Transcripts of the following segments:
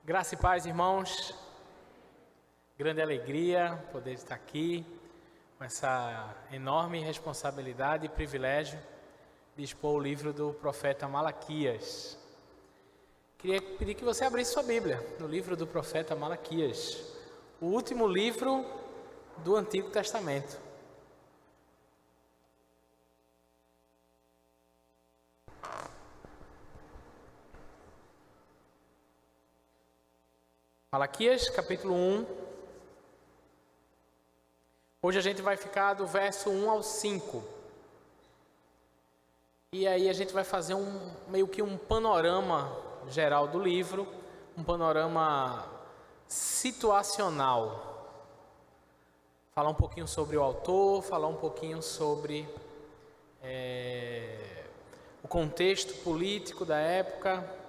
Graça e paz, irmãos. Grande alegria poder estar aqui com essa enorme responsabilidade e privilégio de expor o livro do profeta Malaquias. Queria pedir que você abrisse sua Bíblia no livro do profeta Malaquias, o último livro do Antigo Testamento. Malaquias, capítulo 1. Hoje a gente vai ficar do verso 1 ao 5. E aí a gente vai fazer meio que um panorama geral do livro, um panorama situacional. Falar um pouquinho sobre o autor, falar um pouquinho sobre o contexto político da época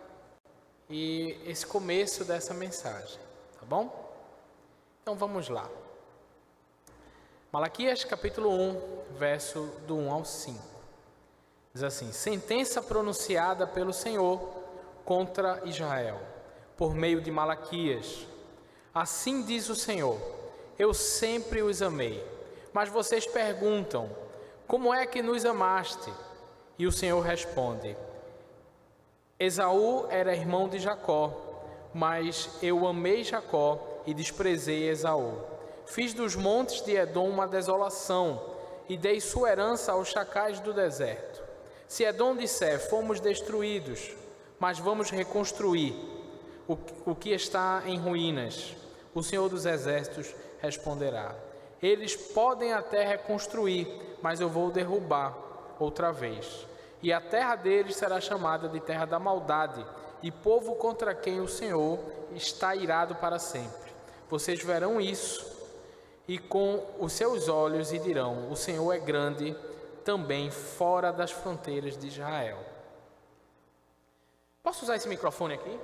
e esse começo dessa mensagem, tá bom? Então vamos lá. Malaquias capítulo 1, verso do 1 ao 5. Diz assim: sentença pronunciada pelo Senhor contra Israel, por meio de Malaquias. Assim diz o Senhor: eu sempre os amei. Mas vocês perguntam: como é que nos amaste? E o Senhor responde: Esaú era irmão de Jacó, mas eu amei Jacó e desprezei Esaú. Fiz dos montes de Edom uma desolação e dei sua herança aos chacais do deserto. Se Edom disser: fomos destruídos, mas vamos reconstruir o que está em ruínas, o Senhor dos Exércitos responderá: eles podem até reconstruir, mas eu vou derrubar outra vez. E a terra deles será chamada de terra da maldade, e povo contra quem o Senhor está irado para sempre. Vocês verão isso e com os seus olhos e dirão: o Senhor é grande também fora das fronteiras de Israel. Posso usar esse microfone aqui?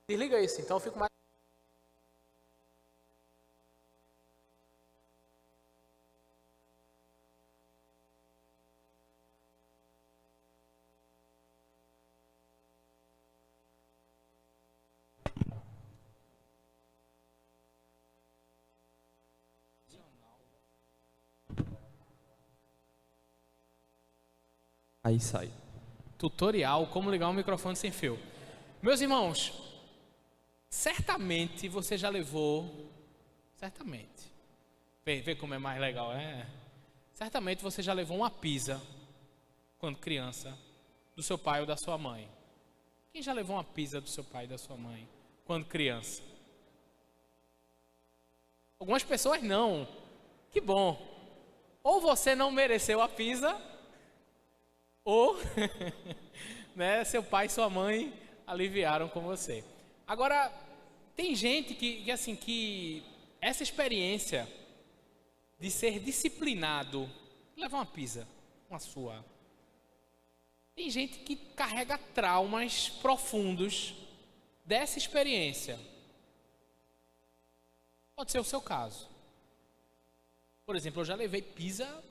Desliga esse, então eu fico mais... Aí sai. Tutorial como ligar um microfone sem fio. Meus irmãos, certamente você já levou, certamente, vê como é mais legal, né? Certamente você já levou uma pizza quando criança do seu pai ou da sua mãe. Quem já levou uma pizza do seu pai e da sua mãe quando criança? Algumas pessoas não. Que bom. Ou você não mereceu a pizza, ou né, seu pai e sua mãe aliviaram com você. Agora, tem gente que essa experiência de ser disciplinado, levar uma pizza, uma sua. Tem gente que carrega traumas profundos dessa experiência. Pode ser o seu caso. Por exemplo, eu já levei pizza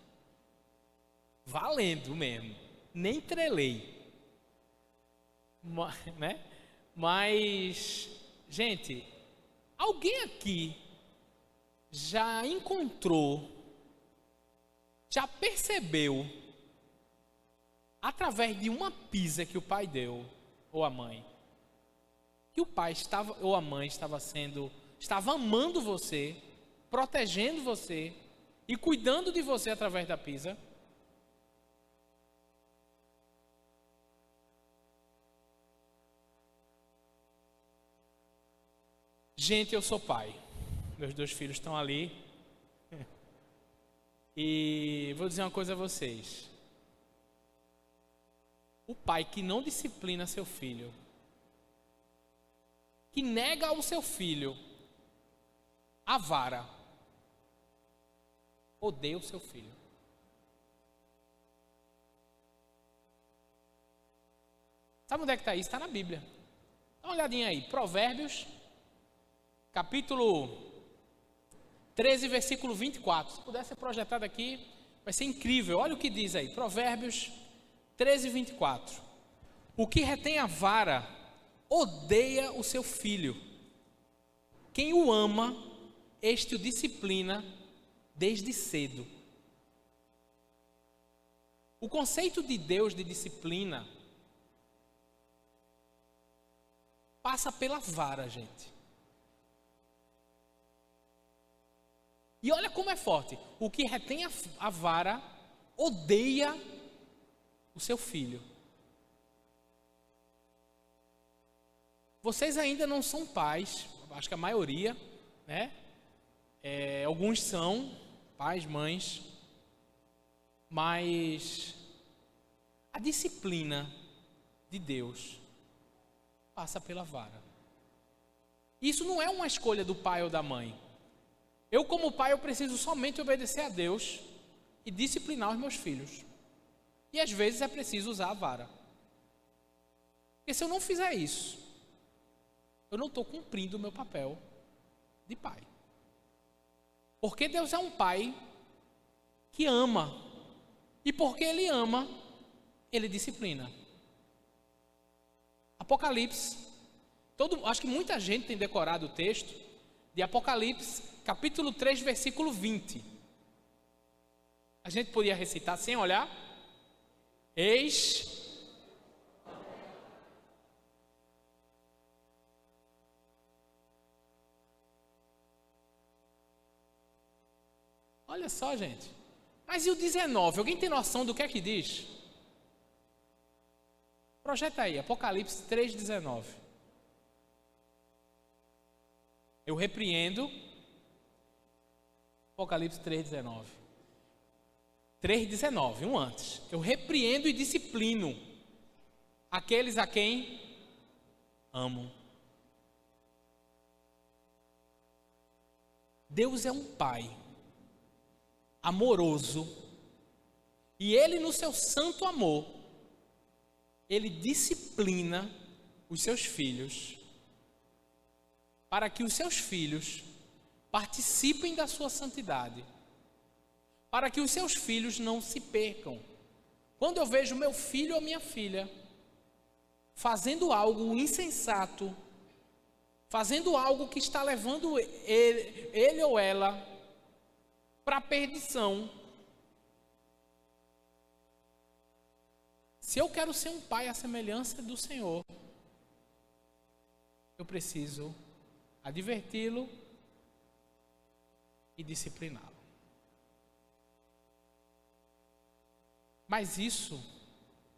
valendo mesmo. Nem trelei, né? Mas, gente, alguém aqui já encontrou, já percebeu, através de uma pizza que o pai deu, ou a mãe, que o pai estava, ou a mãe estava amando você, protegendo você e cuidando de você através da pizza? Gente, eu sou pai. Meus 2 filhos estão ali. E vou dizer uma coisa a vocês. O pai que não disciplina seu filho, que nega ao seu filho a vara, odeia o seu filho. Sabe onde é que está isso? Está na Bíblia. Dá uma olhadinha aí. Provérbios capítulo 13, versículo 24. Se puder ser projetado aqui, vai ser incrível. Olha o que diz aí. Provérbios 13, 24. O que retém a vara odeia o seu filho. Quem o ama, este o disciplina desde cedo. O conceito de Deus de disciplina passa pela vara, gente. E olha como é forte. O que retém a vara odeia o seu filho. Vocês ainda não são pais, acho que a maioria, né? Alguns são pais, mães, mas a disciplina de Deus passa pela vara. Isso não é uma escolha do pai ou da mãe. Eu, como pai, eu preciso somente obedecer a Deus e disciplinar os meus filhos. E às vezes é preciso usar a vara. Porque se eu não fizer isso, eu não estou cumprindo o meu papel de pai. Porque Deus é um pai que ama. E porque Ele ama, Ele disciplina. Apocalipse. Acho que muita gente tem decorado o texto de Apocalipse, capítulo 3, versículo 20. A gente podia recitar sem olhar? Eis... Olha só, gente. Mas e o 19? Alguém tem noção do que é que diz? Projeta aí, Apocalipse 3,19. Eu repreendo. Apocalipse 3,19. 3,19, um antes. Eu repreendo e disciplino aqueles a quem amo. Deus é um pai amoroso, e Ele, no seu santo amor, Ele disciplina os seus filhos, para que os seus filhos participem da sua santidade, para que os seus filhos não se percam. Quando eu vejo meu filho ou minha filha fazendo algo insensato, fazendo algo que está levando ele ou ela para a perdição. Se eu quero ser um pai à semelhança do Senhor, eu preciso adverti-lo e discipliná-lo. Mas isso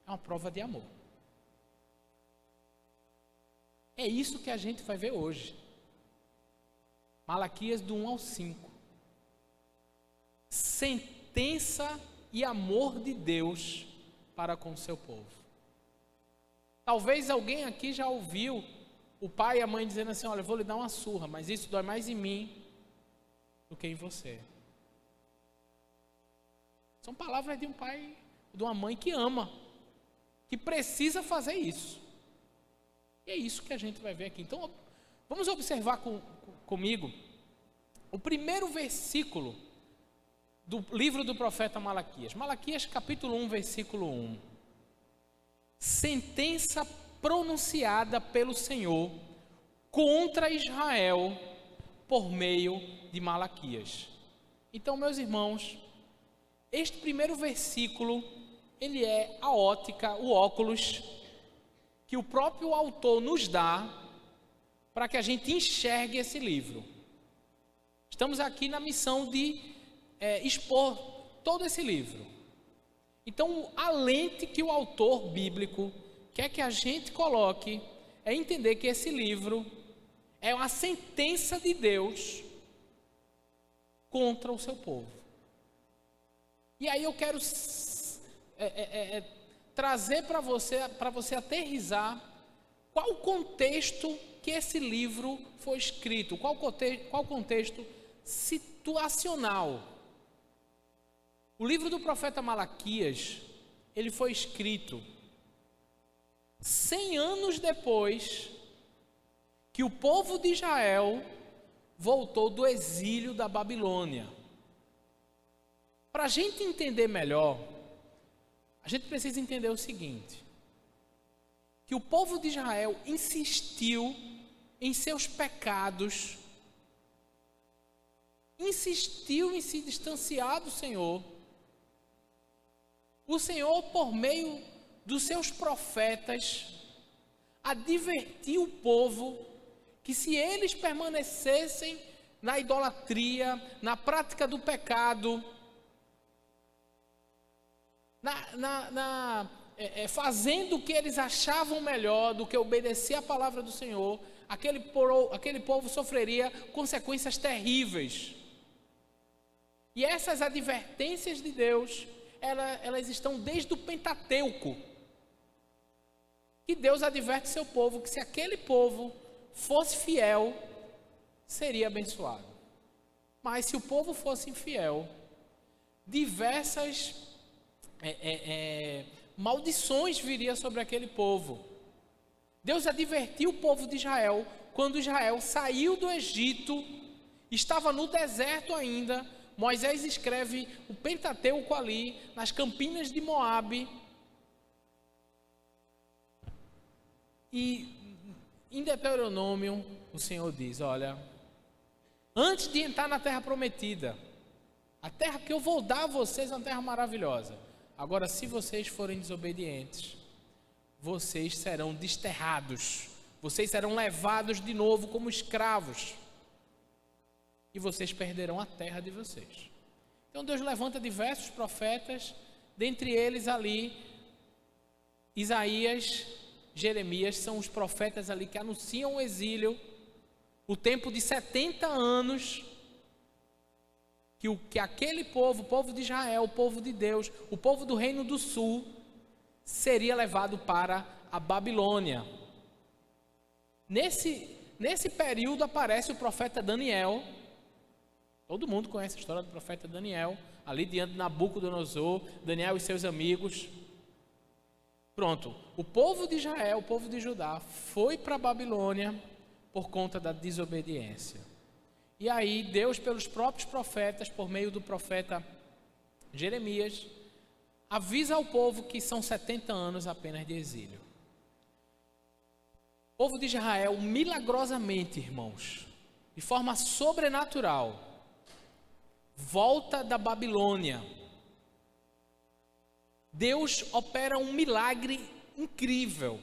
é uma prova de amor. É isso que a gente vai ver hoje. Malaquias do 1 ao 5. Sentença e amor de Deus para com o seu povo. Talvez alguém aqui já ouviu o pai e a mãe dizendo assim: olha, eu vou lhe dar uma surra, mas isso dói mais em mim do que em você. São palavras de um pai, de uma mãe que ama, que precisa fazer isso. E é isso que a gente vai ver aqui. Então, vamos observar comigo o primeiro versículo do livro do profeta Malaquias. Malaquias capítulo 1, versículo 1. Sentença pronunciada pelo Senhor contra Israel por meio de Malaquias. Então, meus irmãos, este primeiro versículo, ele é a ótica, o óculos que o próprio autor nos dá para que a gente enxergue esse livro. Estamos aqui na missão de expor todo esse livro. Então, a lente que o autor bíblico quer que a gente coloque é entender que esse livro é uma sentença de Deus contra o seu povo. E aí eu quero trazer para você aterrizar qual o contexto que esse livro foi escrito, qual o contexto situacional. O livro do profeta Malaquias, ele foi escrito 100 anos depois que o povo de Israel voltou do exílio da Babilônia. Para a gente entender melhor, a gente precisa entender o seguinte: que o povo de Israel insistiu em seus pecados, insistiu em se distanciar do Senhor, o Senhor, por meio dos seus profetas, advertiu o povo que se eles permanecessem na idolatria, na prática do pecado, fazendo o que eles achavam melhor do que obedecer à palavra do Senhor, aquele povo sofreria consequências terríveis. E essas advertências de Deus, elas estão desde o Pentateuco, que Deus adverte seu povo que se aquele povo fosse fiel, seria abençoado. Mas se o povo fosse infiel, diversas maldições viriam sobre aquele povo. Deus advertiu o povo de Israel quando Israel saiu do Egito, estava no deserto ainda. Moisés escreve o Pentateuco ali, nas campinas de Moabe. E em Deuteronômio, o Senhor diz: olha, antes de entrar na terra prometida, a terra que eu vou dar a vocês é uma terra maravilhosa. Agora, se vocês forem desobedientes, vocês serão desterrados, vocês serão levados de novo como escravos, e vocês perderão a terra de vocês. Então Deus levanta diversos profetas, dentre eles ali, Isaías, Jeremias, são os profetas ali que anunciam o exílio, o tempo de 70 anos, que aquele povo, o povo de Israel, o povo de Deus, o povo do Reino do Sul, seria levado para a Babilônia. Nesse período aparece o profeta Daniel. Todo mundo conhece a história do profeta Daniel, ali diante de Nabucodonosor, Daniel e seus amigos. Pronto, o povo de Israel, o povo de Judá, foi para a Babilônia por conta da desobediência. E aí Deus, pelos próprios profetas, por meio do profeta Jeremias, avisa ao povo que são 70 anos apenas de exílio. O povo de Israel, milagrosamente, irmãos, de forma sobrenatural, volta da Babilônia. Deus opera um milagre incrível.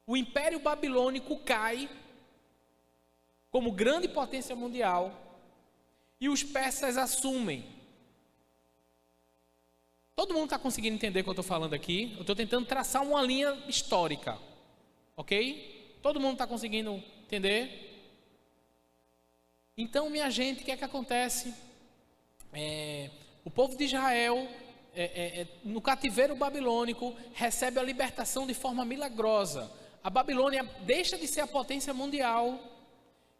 O Império Babilônico cai como grande potência mundial e os persas assumem. Todo mundo está conseguindo entender o que eu estou falando aqui? Eu estou tentando traçar uma linha histórica, ok? Todo mundo está conseguindo entender? Então, minha gente, o que é que acontece? O povo de Israel, no cativeiro babilônico, recebe a libertação de forma milagrosa. A Babilônia deixa de ser a potência mundial,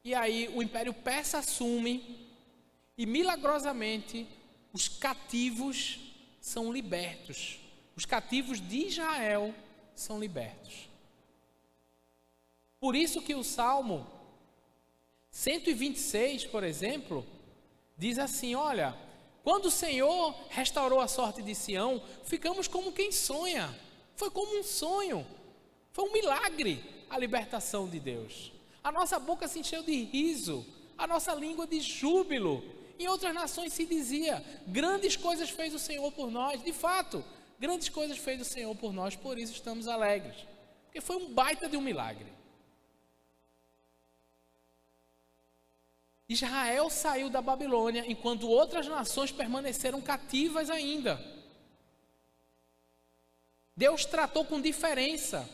e aí o Império Persa assume, e milagrosamente os cativos são libertos. Os cativos de Israel são libertos. Por isso que o Salmo 126, por exemplo, diz assim: olha, quando o Senhor restaurou a sorte de Sião, ficamos como quem sonha. Foi como um sonho. Foi um milagre a libertação de Deus. A nossa boca se encheu de riso, a nossa língua de júbilo. Em outras nações se dizia: grandes coisas fez o Senhor por nós. De fato, grandes coisas fez o Senhor por nós, por isso estamos alegres. Porque foi um baita de um milagre. Israel saiu da Babilônia, enquanto outras nações permaneceram cativas ainda. Deus tratou com diferença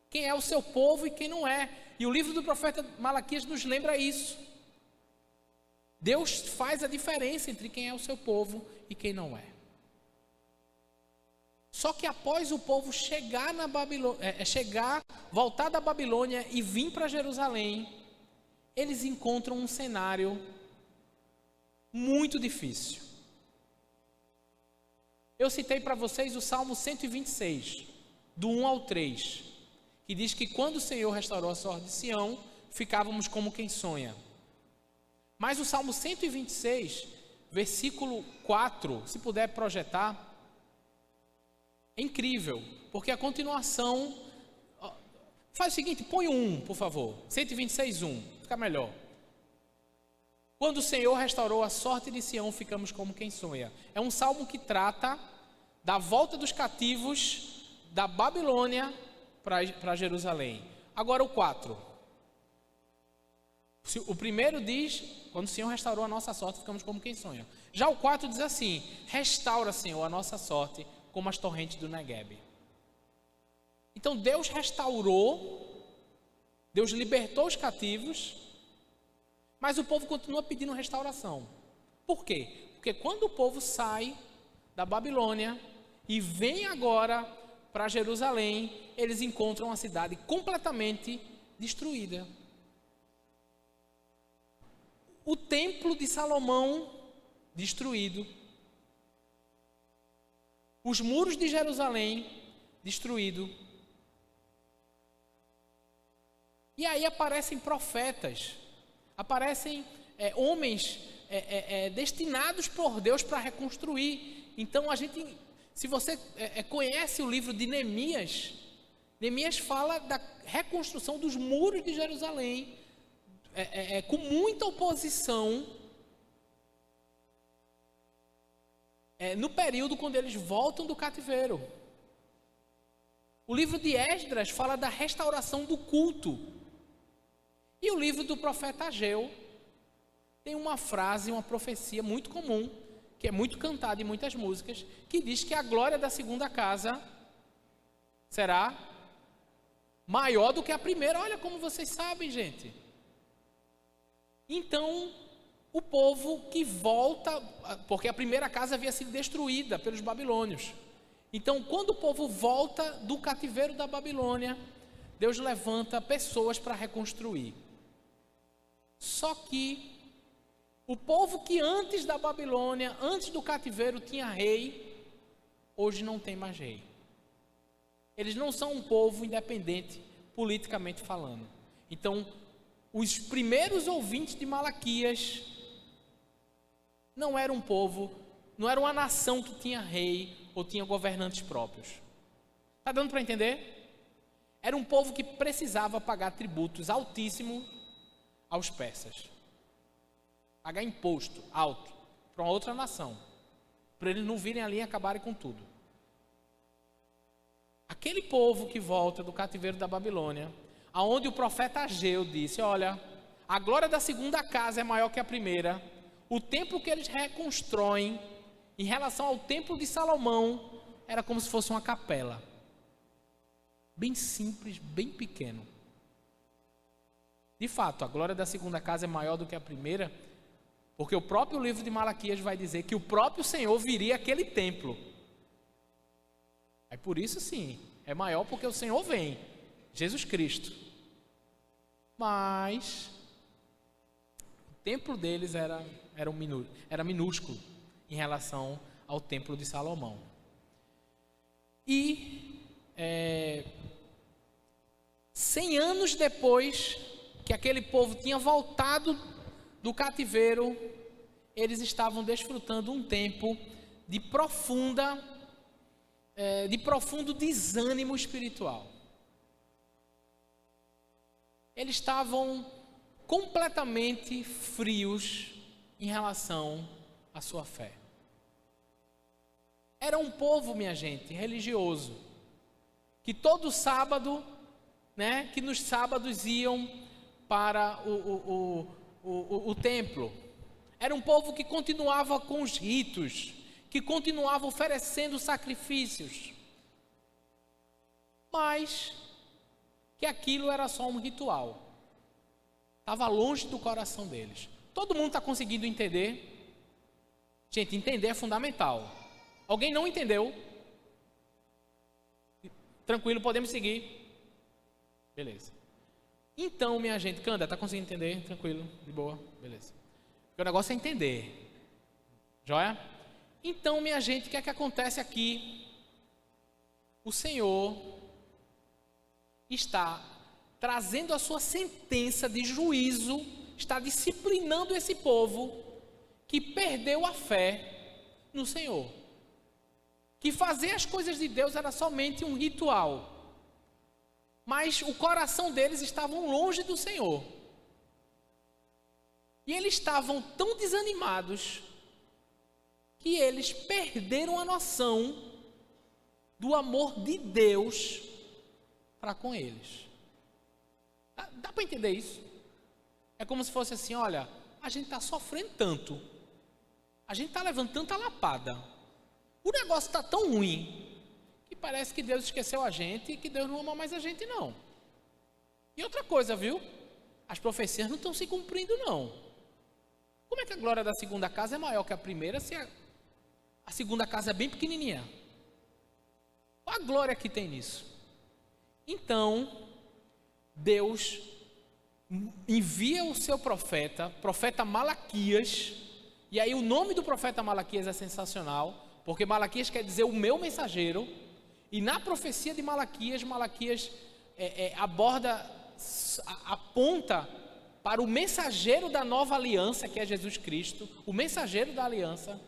quem é o seu povo e quem não é. E o livro do profeta Malaquias nos lembra isso. Deus faz a diferença entre quem é o seu povo e quem não é. Só que após o povo chegar na Babilônia, voltar da Babilônia e vir para Jerusalém, eles encontram um cenário muito difícil. Eu citei para vocês o Salmo 126, do 1 ao 3, que diz que quando o Senhor restaurou a sorte de Sião, ficávamos como quem sonha. Mas o Salmo 126, versículo 4, se puder projetar, É incrível, porque a continuação... Faz o seguinte, põe 1, por favor. 126:1, fica melhor. Quando o Senhor restaurou a sorte de Sião, ficamos como quem sonha. É um salmo que trata da volta dos cativos da Babilônia para Jerusalém. Agora o 4. O primeiro diz, quando o Senhor restaurou a nossa sorte, ficamos como quem sonha. Já o 4 diz assim, restaura, Senhor, a nossa sorte, como as torrentes do Negueb. Então Deus restaurou, Deus libertou os cativos, mas o povo continua pedindo restauração. Por quê? Porque quando o povo sai da Babilônia e vem agora para Jerusalém, eles encontram a cidade completamente destruída. O templo de Salomão destruído. Os muros de Jerusalém destruídos. E aí aparecem profetas, aparecem homens destinados por Deus para reconstruir. Então a gente, se você conhece o livro de Neemias, Neemias fala da reconstrução dos muros de Jerusalém, com muita oposição, no período quando eles voltam do cativeiro. O livro de Esdras fala da restauração do culto. E o livro do profeta Ageu tem uma frase, uma profecia muito comum, que é muito cantada em muitas músicas, que diz que a glória da segunda casa será maior do que a primeira. Olha como vocês sabem, gente. Então, o povo que volta, porque a primeira casa havia sido destruída pelos babilônios. Então, quando o povo volta do cativeiro da Babilônia, Deus levanta pessoas para reconstruir. Só que o povo que antes da Babilônia, antes do cativeiro, tinha rei, hoje não tem mais rei. Eles não são um povo independente, politicamente falando. Então, os primeiros ouvintes de Malaquias não eram um povo, não era uma nação que tinha rei ou tinha governantes próprios. Está dando para entender? Era um povo que precisava pagar tributos altíssimos aos persas. Pagar imposto alto para uma outra nação, para eles não virem ali e acabarem com tudo. Aquele povo que volta do cativeiro da Babilônia, aonde o profeta Ageu disse, olha, a glória da segunda casa é maior que a primeira, o templo que eles reconstroem, em relação ao templo de Salomão, era como se fosse uma capela. Bem simples, bem pequeno. De fato, a glória da segunda casa é maior do que a primeira, porque o próprio livro de Malaquias vai dizer que o próprio Senhor viria àquele templo. É por isso sim, é maior porque o Senhor vem, Jesus Cristo. Mas o templo deles era minúsculo em relação ao templo de Salomão. E 100 anos depois que aquele povo tinha voltado do cativeiro, eles estavam desfrutando um tempo de profundo desânimo espiritual. Eles estavam completamente frios em relação à sua fé. Era um povo, minha gente, religioso, que todo sábado, que nos sábados iam para o templo. Era um povo que continuava com os ritos, que continuava oferecendo sacrifícios, mas que aquilo era só um ritual. Estava longe do coração deles. Todo mundo está conseguindo entender? Gente, entender é fundamental. Alguém não entendeu? Tranquilo, podemos seguir? Beleza. Então, minha gente, Canda, está conseguindo entender? Tranquilo, de boa, beleza. Porque o negócio é entender. Joia? Então, minha gente, o que é que acontece aqui? O Senhor está trazendo a sua sentença de juízo, está disciplinando esse povo que perdeu a fé no Senhor. que fazer as coisas de Deus era somente um ritual. Mas o coração deles estava longe do Senhor. E eles estavam tão desanimados que eles perderam a noção do amor de Deus para com eles. Dá para entender isso? É como se fosse assim, olha, a gente está sofrendo tanto, a gente está levando tanta lapada, o negócio está tão ruim, que parece que Deus esqueceu a gente e que Deus não ama mais a gente não. E outra coisa, viu? As profecias não estão se cumprindo não. Como é que a glória da segunda casa é maior que a primeira se a segunda casa é bem pequenininha? Qual a glória que tem nisso? Então, Deus envia o seu profeta Malaquias, e aí o nome do profeta Malaquias é sensacional, porque Malaquias quer dizer o meu mensageiro, e na profecia de Malaquias aponta para o mensageiro da nova aliança, que é Jesus Cristo, o mensageiro da aliança.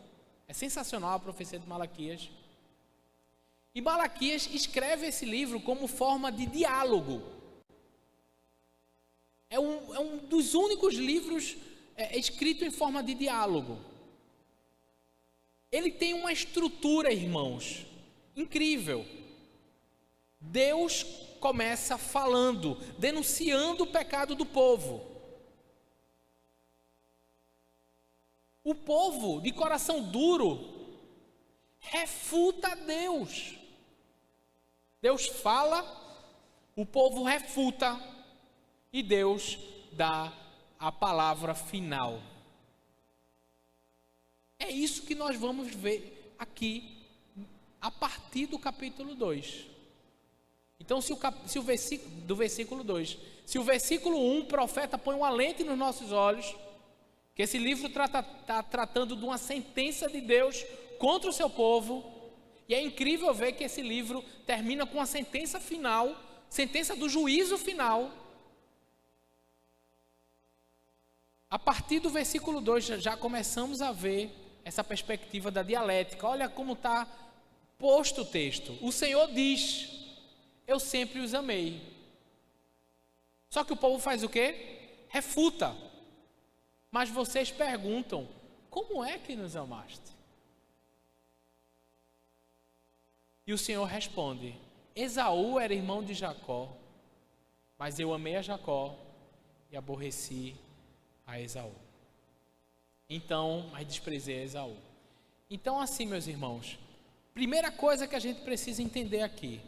É sensacional a profecia de Malaquias. E Malaquias escreve esse livro como forma de diálogo. É um dos únicos livros escrito em forma de diálogo. Ele tem uma estrutura, irmãos, incrível. Deus começa falando, denunciando o pecado do povo. O povo de coração duro refuta Deus. Deus fala, o povo refuta e Deus dá a palavra final. É isso que nós vamos ver aqui a partir do capítulo 2. Então, do versículo 2, se o versículo 1, o profeta põe uma lente nos nossos olhos, que esse livro está tratando de uma sentença de Deus contra o seu povo, e é incrível ver que esse livro termina com a sentença final, sentença do juízo final. A partir do versículo 2 já começamos a ver essa perspectiva da dialética. Olha como está posto o texto. O Senhor diz: eu sempre os amei. Só que o povo faz o quê? Refuta. Mas vocês perguntam: como é que nos amaste? E o Senhor responde: Esaú era irmão de Jacó, mas eu amei a Jacó e aborreci a Esaú. Então, mas desprezei a Esaú. Então, assim, meus irmãos, primeira coisa que a gente precisa entender aqui: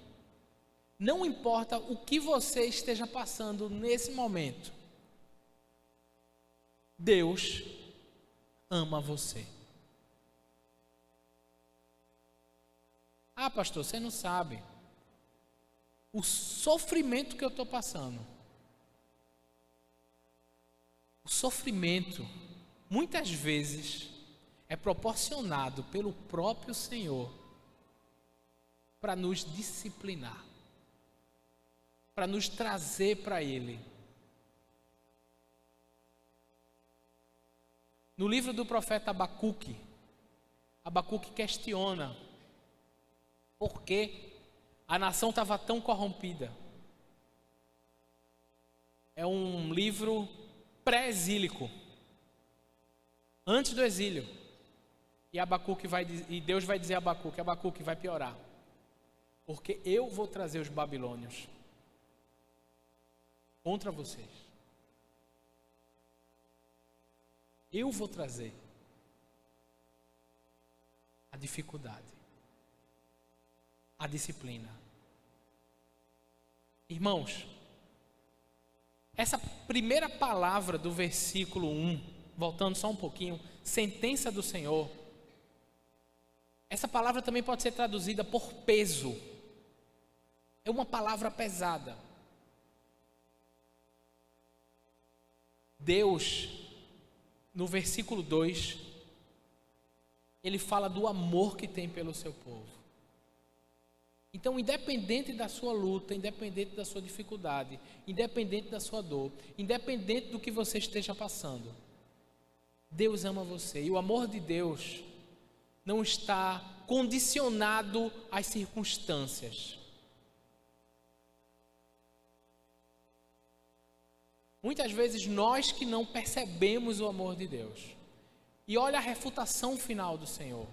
não importa o que você esteja passando nesse momento, Deus ama você. Ah, pastor, você não sabe o sofrimento que eu estou passando. O sofrimento, muitas vezes, é proporcionado pelo próprio Senhor para nos disciplinar, para nos trazer para Ele. No livro do profeta Abacuque questiona por que a nação estava tão corrompida. É um livro pré-exílico, antes do exílio. E Deus vai dizer a Abacuque, vai piorar, porque eu vou trazer os babilônios contra vocês. Eu vou trazer a dificuldade, a disciplina. Irmãos, essa primeira palavra do versículo 1, voltando só um pouquinho, sentença do Senhor, essa palavra também pode ser traduzida por peso. É uma palavra pesada. Deus, no versículo 2, ele fala do amor que tem pelo seu povo. Então, independente da sua luta, independente da sua dificuldade, independente da sua dor, independente do que você esteja passando, Deus ama você. E o amor de Deus não está condicionado às circunstâncias. Muitas vezes nós que não percebemos o amor de Deus. E olha a refutação final do Senhor.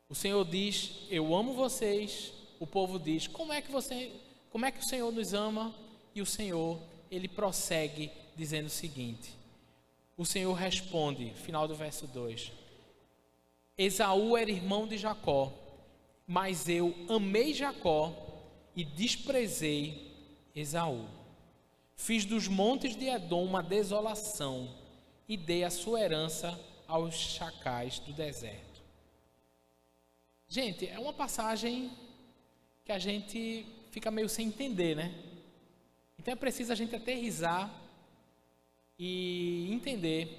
O Senhor diz: eu amo vocês. O povo diz: como é que o Senhor nos ama? E o Senhor, ele prossegue dizendo o seguinte. O Senhor responde, final do verso 2. Esaú era irmão de Jacó, mas eu amei Jacó e desprezei Esaú. Fiz dos montes de Edom uma desolação e dei a sua herança aos chacais do deserto. Gente, é uma passagem que a gente fica meio sem entender, né? Então é preciso a gente aterrissar e entender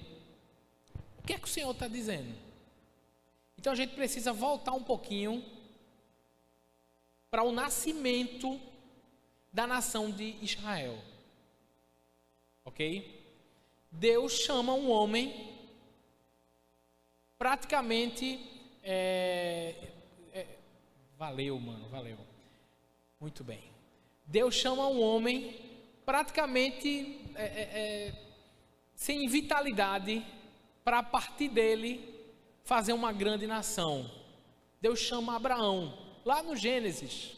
o que é que o Senhor está dizendo. Então a gente precisa voltar um pouquinho para o nascimento da nação de Israel. Ok? Deus chama um homem praticamente... valeu. Muito bem. Deus chama um homem praticamente sem vitalidade para a partir dele fazer uma grande nação. Deus chama Abraão, lá no Gênesis.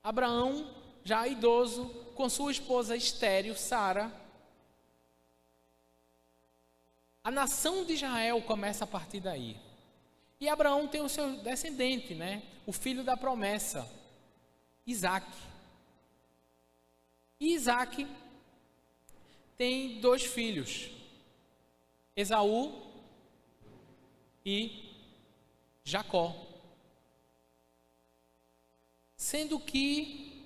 Abraão, já idoso, com sua esposa estéril, Sara. A nação de Israel começa a partir daí. E Abraão tem o seu descendente, né? O filho da promessa, Isaac. E Isaac tem 2 filhos, Esaú e Jacó. Sendo que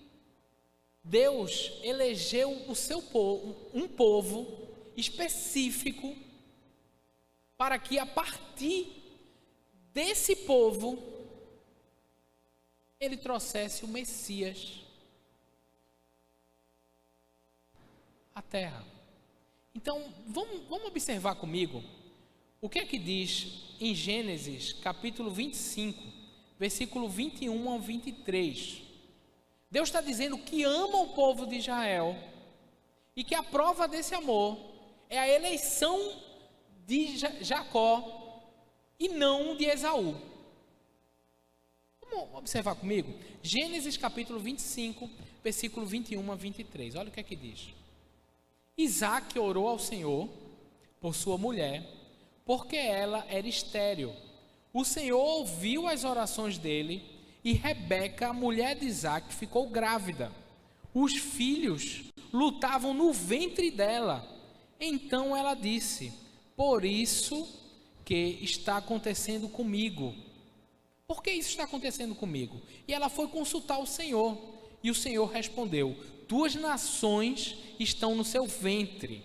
Deus elegeu o seu povo, um povo específico, para que a partir desse povo ele trouxesse o Messias à terra. Então, vamos observar comigo o que é que diz em Gênesis, capítulo 25, versículo 21 ao 23. Deus está dizendo que ama o povo de Israel e que a prova desse amor é a eleição de Jacó e não de Esaú. Vamos observar comigo? Gênesis capítulo 25, versículo 21 a 23. Olha o que é que diz. Isaac orou ao Senhor por sua mulher, porque ela era estéril. O Senhor ouviu as orações dele e Rebeca, a mulher de Isaac, ficou grávida. Os filhos lutavam no ventre dela. Então ela disse: por isso que está acontecendo comigo. Por que isso está acontecendo comigo? E ela foi consultar o Senhor. E o Senhor respondeu: 2 nações estão no seu ventre.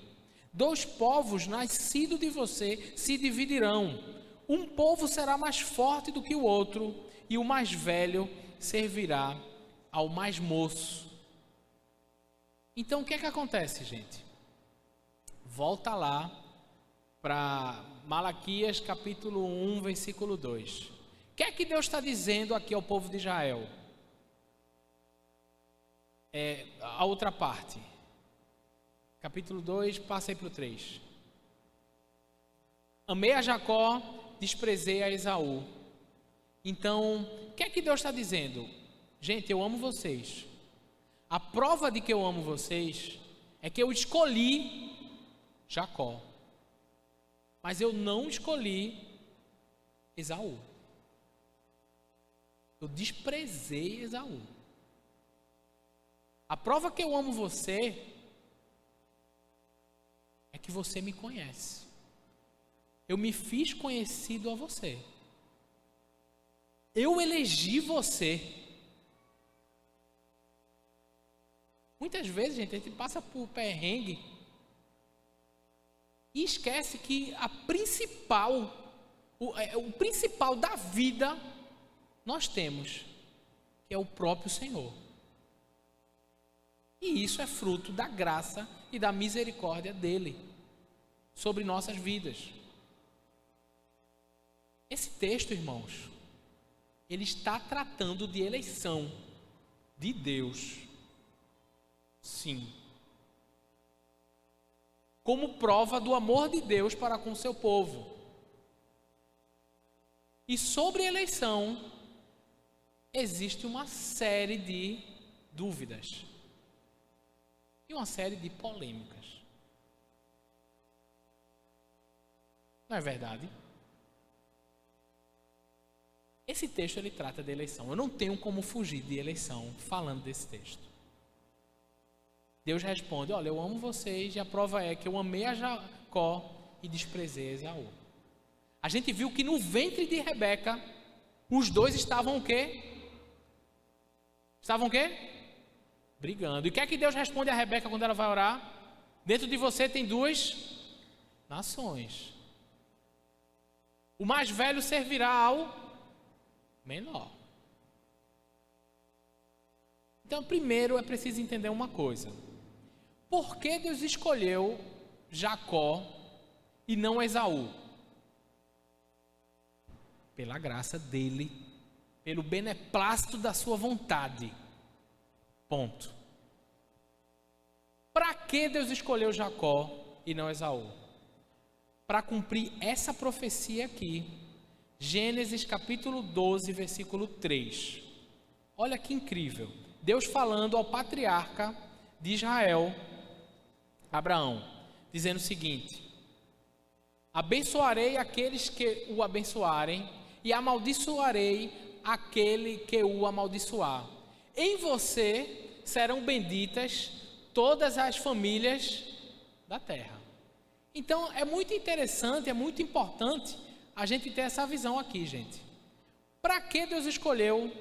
2 povos nascidos de você se dividirão. Um povo será mais forte do que o outro, e o mais velho servirá ao mais moço. Então o que é que acontece, gente? Volta lá para Malaquias capítulo 1, versículo 2. O que é que Deus está dizendo aqui ao povo de Israel? A outra parte. Capítulo 2, passa aí para o 3. Amei a Jacó, desprezei a Esaú. Então, o que é que Deus está dizendo? Gente, eu amo vocês. A prova de que eu amo vocês é que eu escolhi Jacó, mas eu não escolhi Esaú. Eu desprezei Esaú. A prova que eu amo você é que você me conhece. Eu me fiz conhecido a você. Eu elegi você. Muitas vezes, gente, a gente passa por perrengue e esquece que o principal da vida nós temos, que é o próprio Senhor. E isso é fruto da graça e da misericórdia dele sobre nossas vidas. Esse texto, irmãos, ele está tratando de eleição de Deus. Sim. Como prova do amor de Deus para com seu povo. E sobre eleição, existe uma série de dúvidas e uma série de polêmicas. Não é verdade? Esse texto ele trata de eleição. Eu não tenho como fugir de eleição falando desse texto. Deus responde: olha, eu amo vocês e a prova é que eu amei a Jacó e desprezei a Esaú. A gente viu que no ventre de Rebeca, os dois estavam o quê? Estavam o quê? Brigando. E o que é que Deus responde a Rebeca quando ela vai orar? Dentro de você tem duas nações. O mais velho servirá ao menor. Então, primeiro é preciso entender uma coisa. Por que Deus escolheu Jacó e não Esaú? Pela graça dele, pelo beneplácito da sua vontade. Ponto. Para que Deus escolheu Jacó e não Esaú? Para cumprir essa profecia aqui. Gênesis capítulo 12, versículo 3. Olha que incrível. Deus falando ao patriarca de Israel, Abraão, dizendo o seguinte: abençoarei aqueles que o abençoarem e amaldiçoarei aquele que o amaldiçoar. Em você serão benditas todas as famílias da terra. Então é muito interessante, é muito importante a gente ter essa visão aqui, gente. Para que Deus escolheu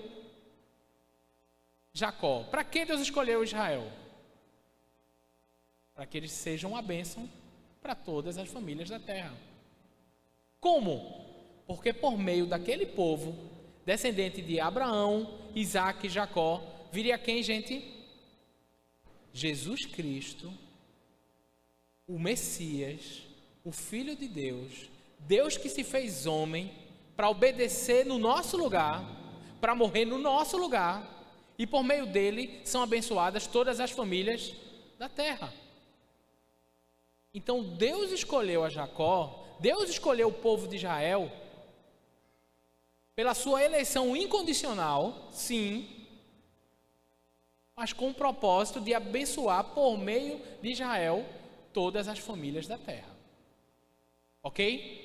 Jacó? Para que Deus escolheu Israel? Para que eles sejam uma bênção para todas as famílias da terra. Como? Porque por meio daquele povo, descendente de Abraão, Isaque e Jacó, viria quem, gente? Jesus Cristo, o Messias, o Filho de Deus, Deus que se fez homem para obedecer no nosso lugar, para morrer no nosso lugar, e por meio dele são abençoadas todas as famílias da terra. Então Deus escolheu a Jacó, Deus escolheu o povo de Israel pela sua eleição incondicional, sim, mas com o propósito de abençoar por meio de Israel todas as famílias da terra. Ok?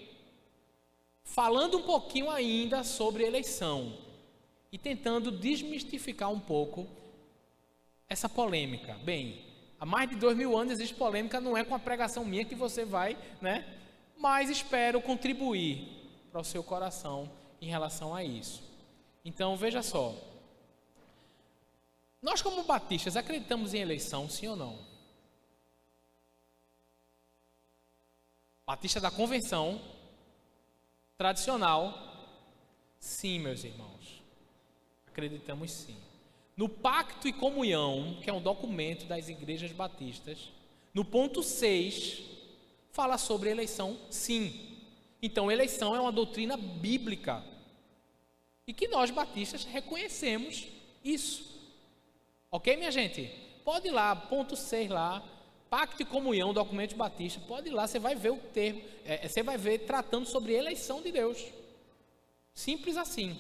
Falando um pouquinho ainda sobre eleição e tentando desmistificar um pouco essa polêmica. Bem, há mais de 2000 anos existe polêmica, não é com a pregação minha que você vai, né? Mas espero contribuir para o seu coração em relação a isso. Então, veja só. Nós, como batistas, acreditamos em eleição, sim ou não? Batista da convenção tradicional, sim, meus irmãos. Acreditamos sim. No Pacto e Comunhão, que é um documento das igrejas batistas, no ponto 6, fala sobre eleição, sim. Então, eleição é uma doutrina bíblica. E que nós, batistas, reconhecemos isso. Ok, minha gente? Pode ir lá, ponto 6 lá, Pacto e Comunhão, documento batista, pode ir lá, você vai ver o termo, você vai ver tratando sobre eleição de Deus. Simples assim.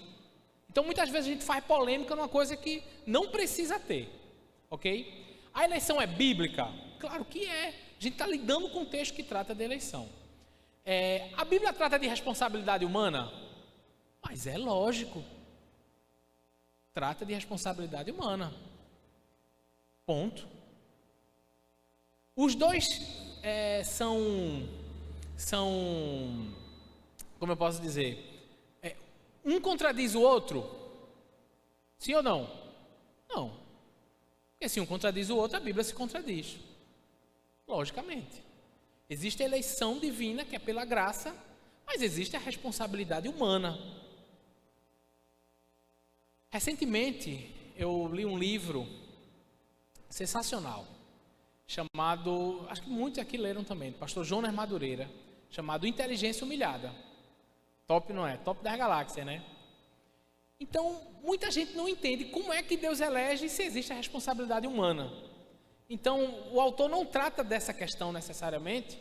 Então, muitas vezes a gente faz polêmica numa coisa que não precisa ter. Ok? A eleição é bíblica? Claro que é. A gente está lidando com um texto que trata de eleição. A Bíblia trata de responsabilidade humana? Mas é lógico. Trata de responsabilidade humana. Ponto. Os dois são, como eu posso dizer, um contradiz o outro? Sim ou não? Não. Porque se um contradiz o outro, a Bíblia se contradiz. Logicamente. Existe a eleição divina, que é pela graça, mas existe a responsabilidade humana. Recentemente, eu li um livro sensacional, chamado, acho que muitos aqui leram também, do pastor Jonas Madureira, chamado Inteligência Humilhada. Top, não é? Top das galáxias, né? Então, muita gente não entende como é que Deus elege e se existe a responsabilidade humana. Então, o autor não trata dessa questão necessariamente,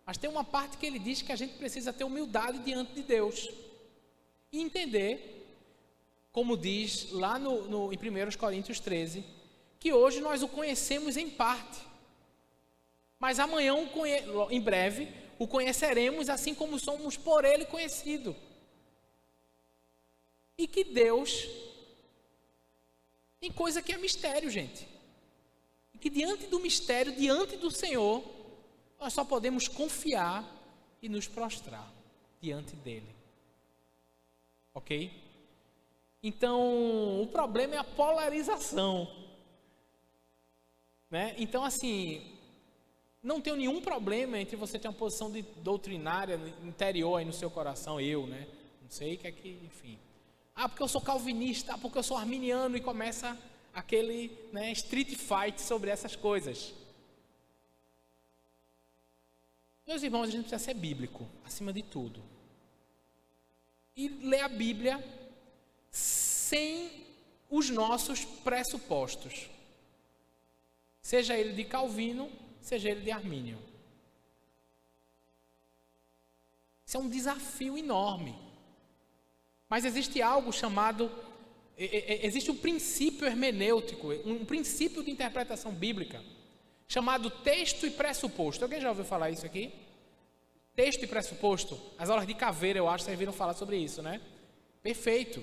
mas tem uma parte que ele diz que a gente precisa ter humildade diante de Deus e entender, como diz lá em 1 Coríntios 13, que hoje nós o conhecemos em parte, mas amanhã, em breve, o conheceremos assim como somos por ele conhecidos. E que Deus tem coisa que é mistério, gente. E que diante do mistério, diante do Senhor, nós só podemos confiar e nos prostrar diante dele. Ok? Então, o problema é a polarização. Né? Então, assim, não tenho nenhum problema entre você ter uma posição doutrinária interior aí no seu coração, né? Não sei o que é que, enfim. Porque eu sou calvinista, porque eu sou arminiano, e começa aquele, né, street fight sobre essas coisas. Meus irmãos, a gente precisa ser bíblico, acima de tudo. E ler a Bíblia sem os nossos pressupostos. Seja ele de Calvino, seja ele de Armínio. Isso é um desafio enorme. Mas existe algo chamado, existe um princípio hermenêutico, um princípio de interpretação bíblica, chamado texto e pressuposto. Alguém já ouviu falar isso aqui? Texto e pressuposto? As aulas de Caveira, eu acho, vocês viram falar sobre isso, né? Perfeito.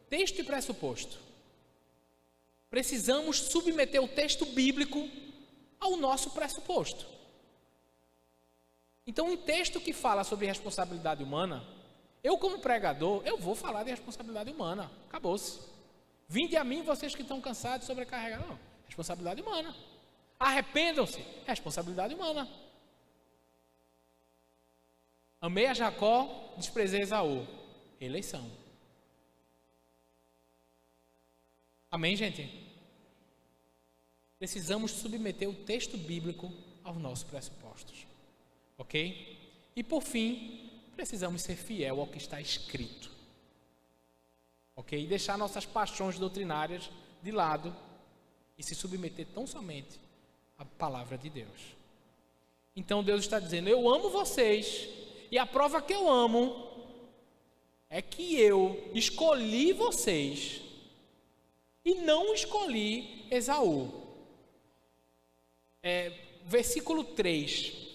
Texto e pressuposto. Precisamos submeter o texto bíblico ao nosso pressuposto. Então, um texto que fala sobre responsabilidade humana, eu como pregador, eu vou falar de responsabilidade humana. Acabou-se. Vinde a mim vocês que estão cansados e sobrecarregados. Não, responsabilidade humana. Arrependam-se, responsabilidade humana. Amei a Jacó, desprezei Esaú. Eleição. Amém, gente? Precisamos submeter o texto bíblico aos nossos pressupostos. Ok? E por fim, precisamos ser fiel ao que está escrito. Ok? E deixar nossas paixões doutrinárias de lado e se submeter tão somente à palavra de Deus. Então Deus está dizendo: eu amo vocês, e a prova que eu amo é que eu escolhi vocês e não escolhi Esaú. Versículo 3.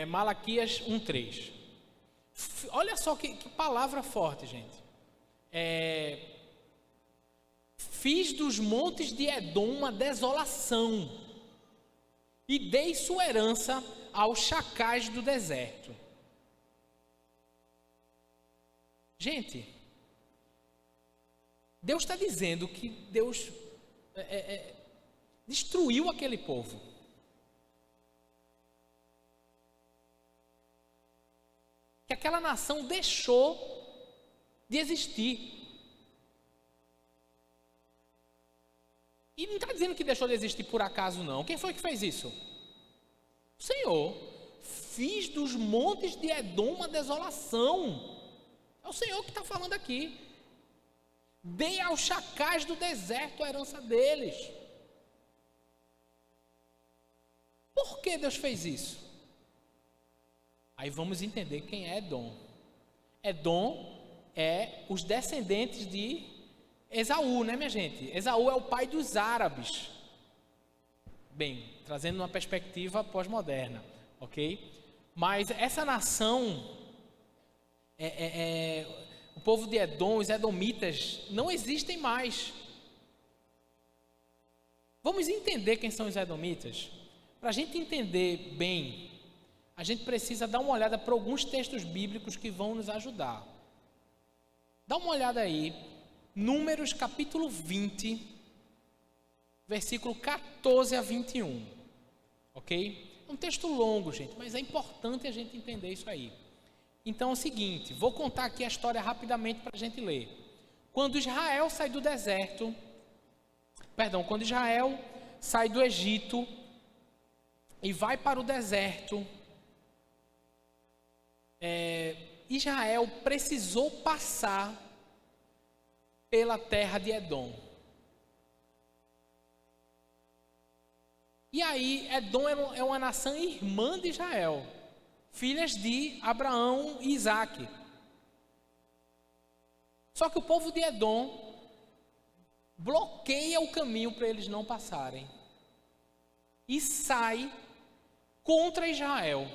Malaquias 1:3. Olha só que palavra forte, gente. Fiz dos montes de Edom uma desolação e dei sua herança aos chacais do deserto. Gente, Deus está dizendo que Deus destruiu aquele povo. Que aquela nação deixou de existir. E não está dizendo que deixou de existir por acaso, não. Quem foi que fez isso? O Senhor. Fiz dos montes de Edom uma desolação. É o Senhor que está falando aqui. Dei aos chacais do deserto a herança deles. Por que Deus fez isso? Aí vamos entender quem é Edom. Edom é os descendentes de Esaú, né, minha gente? Esaú é o pai dos árabes. Bem, trazendo uma perspectiva pós-moderna, ok? Mas essa nação, o povo de Edom, os edomitas, não existem mais. Vamos entender quem são os edomitas? Para a gente entender bem, a gente precisa dar uma olhada para alguns textos bíblicos que vão nos ajudar. Dá uma olhada aí, Números capítulo 20, versículo 14 a 21, ok? É um texto longo, gente, mas é importante a gente entender isso aí. Então é o seguinte, vou contar aqui a história rapidamente para a gente ler. Quando Israel sai do deserto, quando Israel sai do Egito e vai para o deserto, Israel precisou passar pela terra de Edom. E aí, Edom é uma nação irmã de Israel, filhas de Abraão e Isaque. Só que o povo de Edom bloqueia o caminho para eles não passarem e sai contra Israel.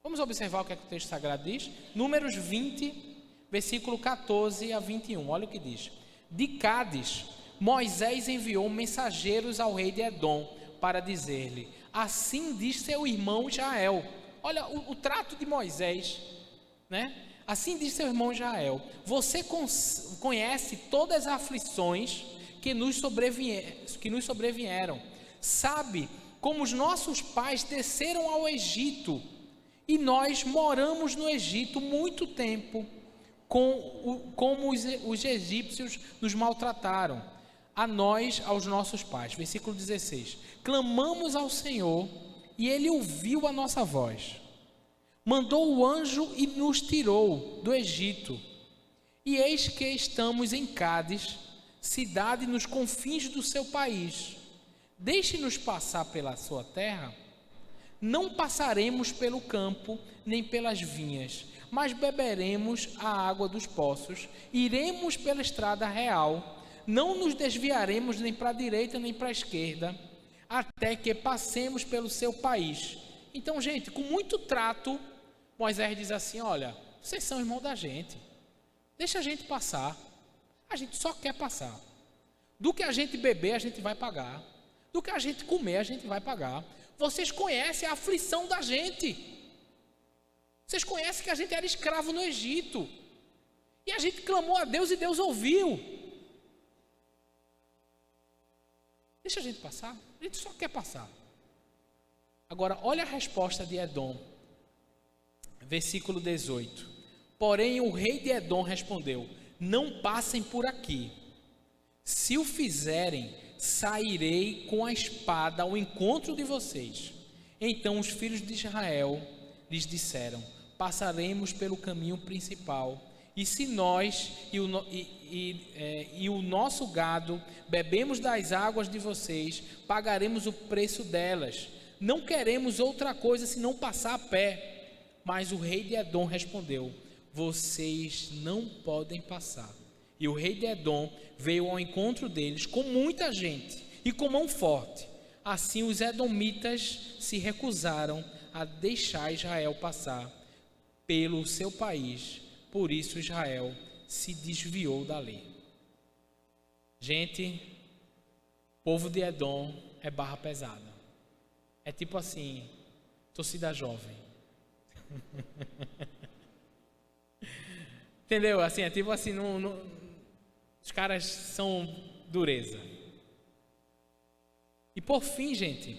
Vamos observar o que é que o texto sagrado diz? Números 20, versículo 14 a 21. Olha o que diz. De Cádiz, Moisés enviou mensageiros ao rei de Edom para dizer-lhe: assim diz seu irmão Israel. Olha o trato de Moisés, né? Assim diz seu irmão Israel: você conhece todas as aflições que nos sobrevieram. Sabe como os nossos pais desceram ao Egito e nós moramos no Egito muito tempo, como os egípcios nos maltrataram, a nós, aos nossos pais. Versículo 16. Clamamos ao Senhor e Ele ouviu a nossa voz. Mandou o anjo e nos tirou do Egito. E eis que estamos em Cádiz, cidade nos confins do seu país. Deixe-nos passar pela sua terra. Não passaremos pelo campo, nem pelas vinhas, mas beberemos a água dos poços. Iremos pela estrada real. Não nos desviaremos nem para a direita nem para a esquerda, até que passemos pelo seu país. Então, gente, com muito trato, Moisés diz assim: olha, vocês são irmãos da gente, deixa a gente passar, a gente só quer passar. Do que a gente beber, a gente vai pagar. Do que a gente comer, a gente vai pagar. Vocês conhecem a aflição da gente. Vocês conhecem que a gente era escravo no Egito. E a gente clamou a Deus e Deus ouviu. Deixa a gente passar, a gente só quer passar. Agora, olha a resposta de Edom. Versículo 18. Porém, o rei de Edom respondeu: não passem por aqui. Se o fizerem, sairei com a espada ao encontro de vocês. Então os filhos de Israel lhes disseram: passaremos pelo caminho principal, e se nós e o nosso gado bebemos das águas de vocês, pagaremos o preço delas. Não queremos outra coisa senão passar a pé. Mas o rei de Edom respondeu: vocês não podem passar. E o rei de Edom veio ao encontro deles com muita gente e com mão forte. Assim os edomitas se recusaram a deixar Israel passar pelo seu país. Por isso Israel se desviou da lei. Gente, povo de Edom é barra pesada. É tipo assim, torcida jovem. Entendeu? Assim, é tipo assim, os caras são dureza. E por fim, gente,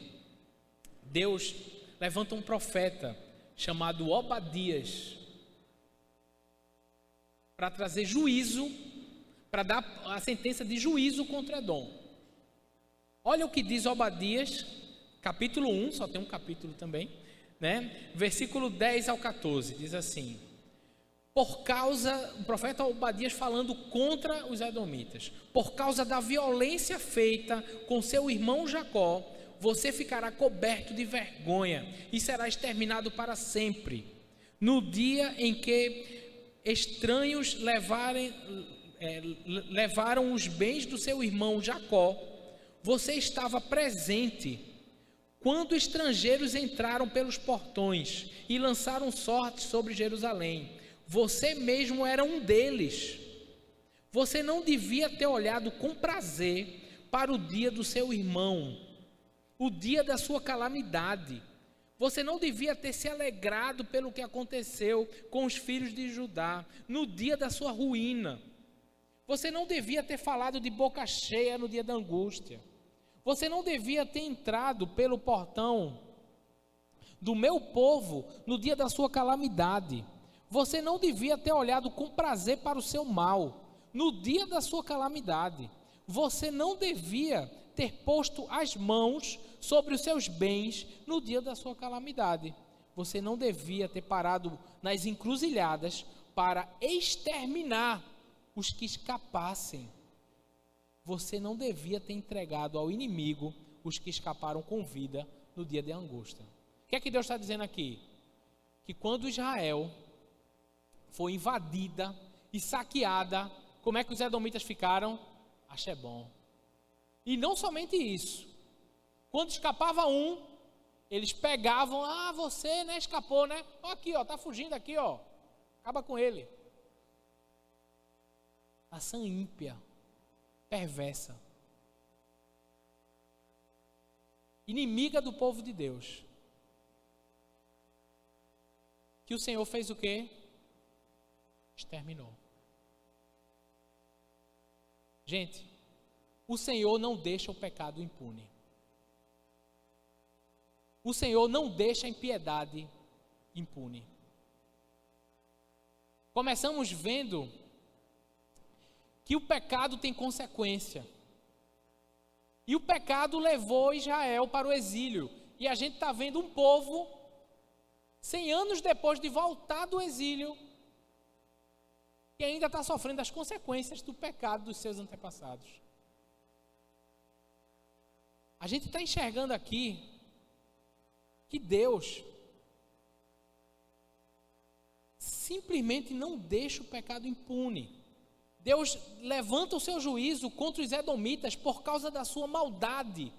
Deus levanta um profeta chamado Obadias para trazer juízo, para dar a sentença de juízo contra Edom. Olha o que diz Obadias, capítulo 1, só tem um capítulo também, né? Versículo 10 ao 14, diz assim: o profeta Obadias falando contra os edomitas: por causa da violência feita com seu irmão Jacó, você ficará coberto de vergonha e será exterminado para sempre. No dia em que estranhos levaram os bens do seu irmão Jacó, você estava presente quando estrangeiros entraram pelos portões e lançaram sorte sobre Jerusalém. Você mesmo era um deles. Você não devia ter olhado com prazer para o dia do seu irmão, o dia da sua calamidade. Você não devia ter se alegrado pelo que aconteceu com os filhos de Judá, no dia da sua ruína. Você não devia ter falado de boca cheia no dia da angústia. Você não devia ter entrado pelo portão do meu povo no dia da sua calamidade. Você não devia ter olhado com prazer para o seu mal no dia da sua calamidade. Você não devia ter posto as mãos sobre os seus bens no dia da sua calamidade. Você não devia ter parado nas encruzilhadas para exterminar os que escapassem. Você não devia ter entregado ao inimigo os que escaparam com vida no dia de angústia. O que é que Deus está dizendo aqui? Que quando Israel foi invadida e saqueada, como é que os edomitas ficaram? Achei bom. E não somente isso. Quando escapava um, eles pegavam, você, né, escapou, né? Ó, aqui, ó, tá fugindo aqui, ó. Acaba com ele. Ação ímpia, perversa, inimiga do povo de Deus. Que o Senhor fez o quê? Exterminou. Gente, o Senhor não deixa o pecado impune. O Senhor não deixa a impiedade impune. Começamos vendo que o pecado tem consequência. E o pecado levou Israel para o exílio. E a gente está vendo um povo, 100 anos depois de voltar do exílio, que ainda está sofrendo as consequências do pecado dos seus antepassados. A gente está enxergando aqui que Deus simplesmente não deixa o pecado impune. Deus levanta o seu juízo contra os edomitas por causa da sua maldade.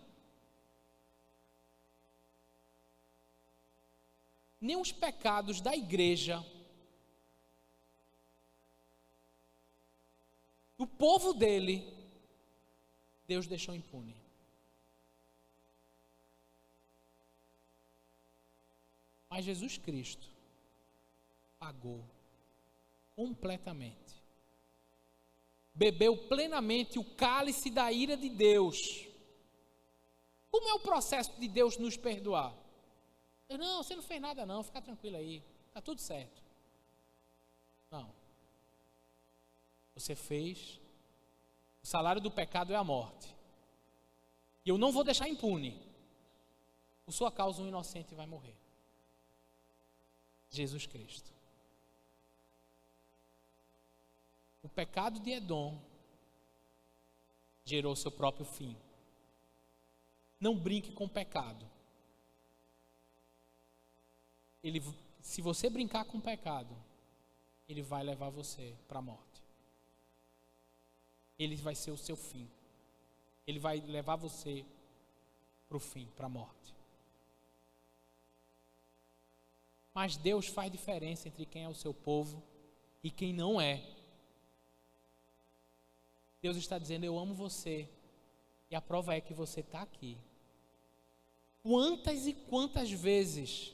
Nem os pecados da igreja, o povo dele, Deus deixou impune. Mas Jesus Cristo pagou completamente. Bebeu plenamente o cálice da ira de Deus. Como é o processo de Deus nos perdoar? Não, você não fez nada não, fica tranquilo aí, está tudo certo. Não. Você fez, o salário do pecado é a morte. E eu não vou deixar impune. Por sua causa um inocente vai morrer. Jesus Cristo. O pecado de Edom gerou seu próprio fim. Não brinque com o pecado. Se você brincar com o pecado, ele vai levar você para a morte. Ele vai ser o seu fim. Ele vai levar você para o fim, para a morte. Mas Deus faz diferença entre quem é o seu povo e quem não é. Deus está dizendo, eu amo você. E a prova é que você está aqui. Quantas e quantas vezes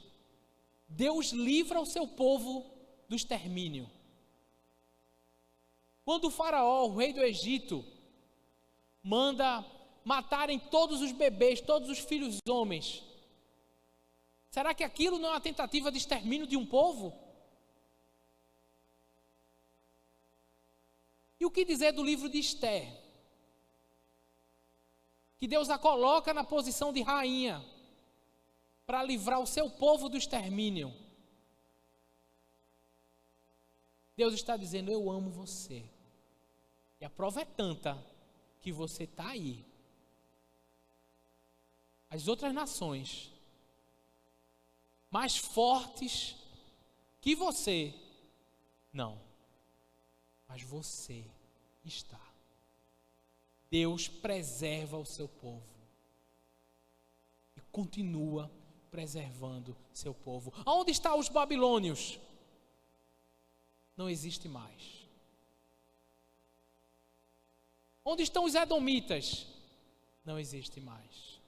Deus livra o seu povo do extermínio? Quando o faraó, o rei do Egito, manda matarem todos os bebês, todos os filhos homens, será que aquilo não é uma tentativa de extermínio de um povo? E o que dizer do livro de Esther? Que Deus a coloca na posição de rainha para livrar o seu povo do extermínio. Deus está dizendo, eu amo você. E a prova é tanta que você está aí. As outras nações, mais fortes que você, não. Mas você está. Deus preserva o seu povo. E continua preservando seu povo. Aonde estão os babilônios? Não existe mais. Onde estão os edomitas? Não existe mais.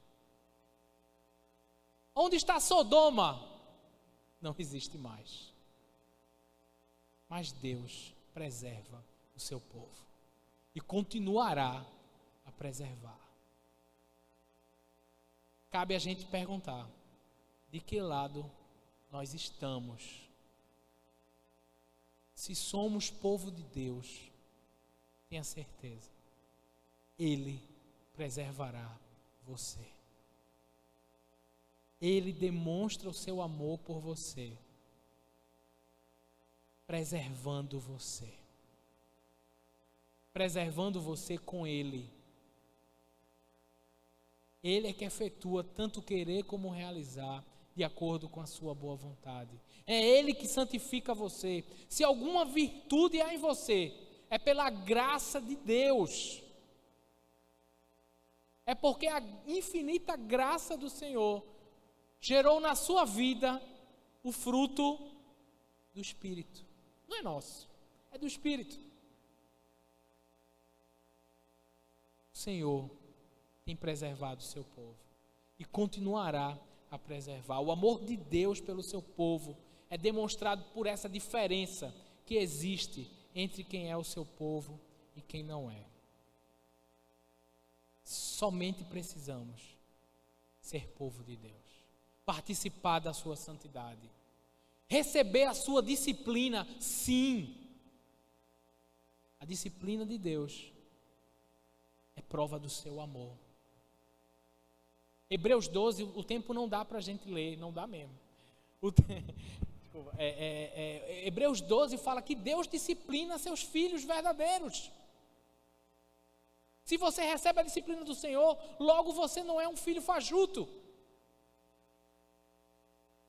Onde está Sodoma? Não existe mais. Mas Deus preserva o seu povo e continuará a preservar. Cabe a gente perguntar, de que lado nós estamos? Se somos povo de Deus, tenha certeza, Ele preservará você. Ele demonstra o seu amor por você, preservando você. preservando você com Ele. Ele é que efetua tanto querer como realizar, de acordo com a sua boa vontade. É Ele que santifica você. Se alguma virtude há em você, é pela graça de Deus. É porque a infinita graça do Senhor gerou na sua vida o fruto do Espírito. Não é nosso, é do Espírito. O Senhor tem preservado o seu povo e continuará a preservar. O amor de Deus pelo seu povo é demonstrado por essa diferença que existe entre quem é o seu povo e quem não é. Somente precisamos ser povo de Deus, participar da sua santidade, receber a sua disciplina, sim. A disciplina de Deus é prova do seu amor. Hebreus 12, o tempo não dá para a gente ler, não dá mesmo. Hebreus 12 fala que Deus disciplina seus filhos verdadeiros. Se você recebe a disciplina do Senhor, logo você não é um filho fajuto.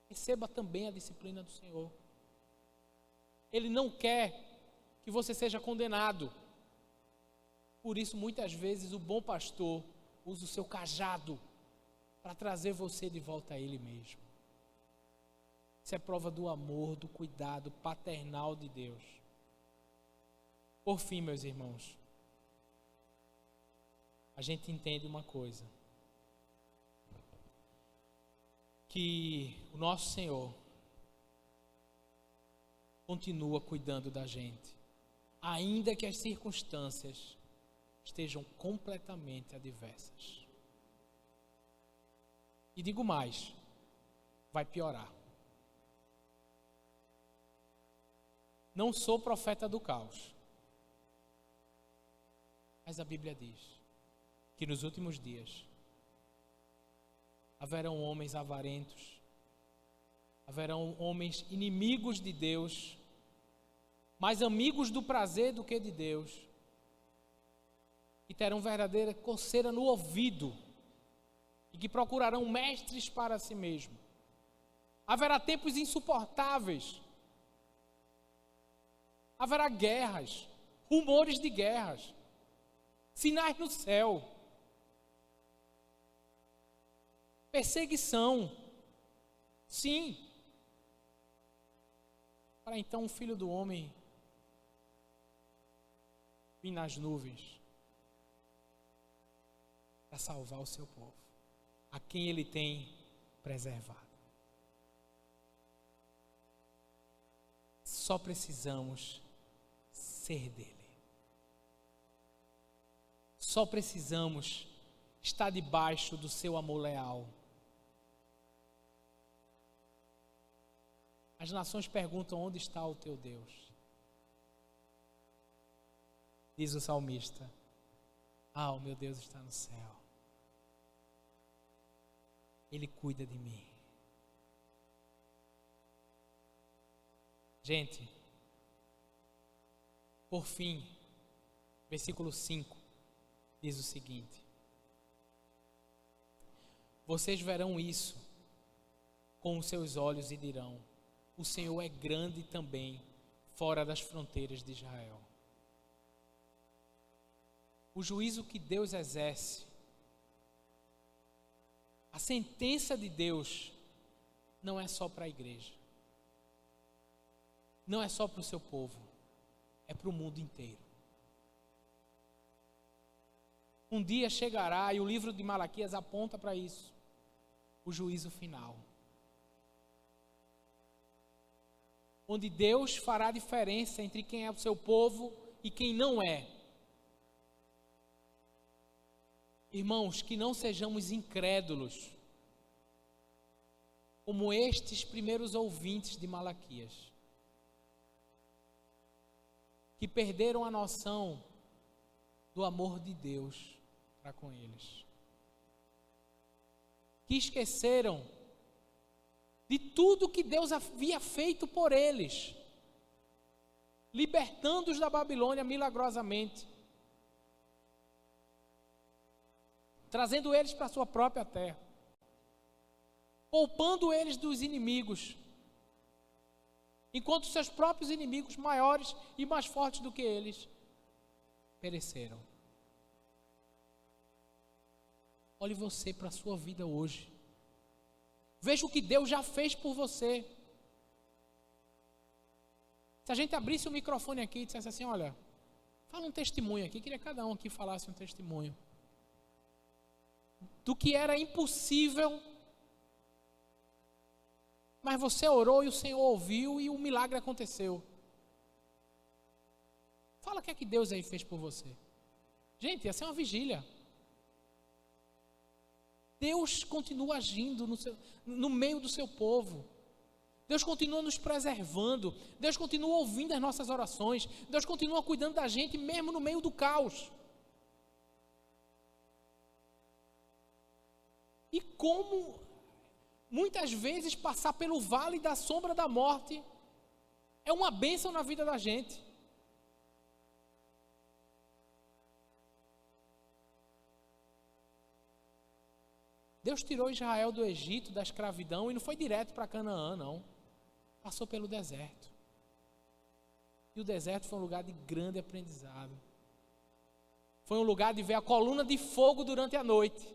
Receba também a disciplina do Senhor. Ele não quer que você seja condenado. Por isso, muitas vezes, o bom pastor usa o seu cajado para trazer você de volta a Ele mesmo. Isso é prova do amor, do cuidado paternal de Deus. Por fim, meus irmãos, a gente entende uma coisa, que o nosso Senhor continua cuidando da gente, ainda que as circunstâncias estejam completamente adversas. E digo mais, vai piorar. Não sou profeta do caos, mas a Bíblia diz que nos últimos dias haverão homens avarentos, haverão homens inimigos de Deus, mais amigos do prazer do que de Deus, que terão verdadeira coceira no ouvido e que procurarão mestres para si mesmo. Haverá tempos insuportáveis, haverá guerras, rumores de guerras, sinais no céu, perseguição, sim, para então o Filho do Homem vir nas nuvens para salvar o seu povo, a quem Ele tem preservado. Só precisamos ser dele. Só precisamos estar debaixo do seu amor leal. As nações perguntam: onde está o teu Deus? Diz o salmista: o meu Deus está no céu. Ele cuida de mim. Gente, por fim, versículo 5 diz o seguinte: vocês verão isso com os seus olhos e dirão: o Senhor é grande também fora das fronteiras de Israel. O juízo que Deus exerce, a sentença de Deus, não é só para a igreja, não é só para o seu povo, é para o mundo inteiro. Um dia chegará, e o livro de Malaquias aponta para isso, o juízo final, onde Deus fará diferença entre quem é o seu povo e quem não é. Irmãos, que não sejamos incrédulos, como estes primeiros ouvintes de Malaquias, que perderam a noção do amor de Deus para com eles, que esqueceram de tudo que Deus havia feito por eles, libertando-os da Babilônia milagrosamente, trazendo eles para a sua própria terra, poupando eles dos inimigos, enquanto seus próprios inimigos, maiores e mais fortes do que eles, pereceram. Olhe você para a sua vida hoje. Veja o que Deus já fez por você. Se a gente abrisse o microfone aqui e dissesse assim, olha, fala um testemunho aqui, queria que cada um aqui falasse um testemunho do que era impossível, mas você orou e o Senhor ouviu e o milagre aconteceu. Fala o que é que Deus aí fez por você. Gente, essa é uma vigília. Deus continua agindo no meio do seu povo. Deus continua nos preservando. Deus continua ouvindo as nossas orações. Deus continua cuidando da gente mesmo no meio do caos. E como muitas vezes passar pelo vale da sombra da morte é uma bênção na vida da gente. Deus tirou Israel do Egito, da escravidão, e não foi direto para Canaã, não. Passou pelo deserto. E o deserto foi um lugar de grande aprendizado. Foi um lugar de ver a coluna de fogo durante a noite.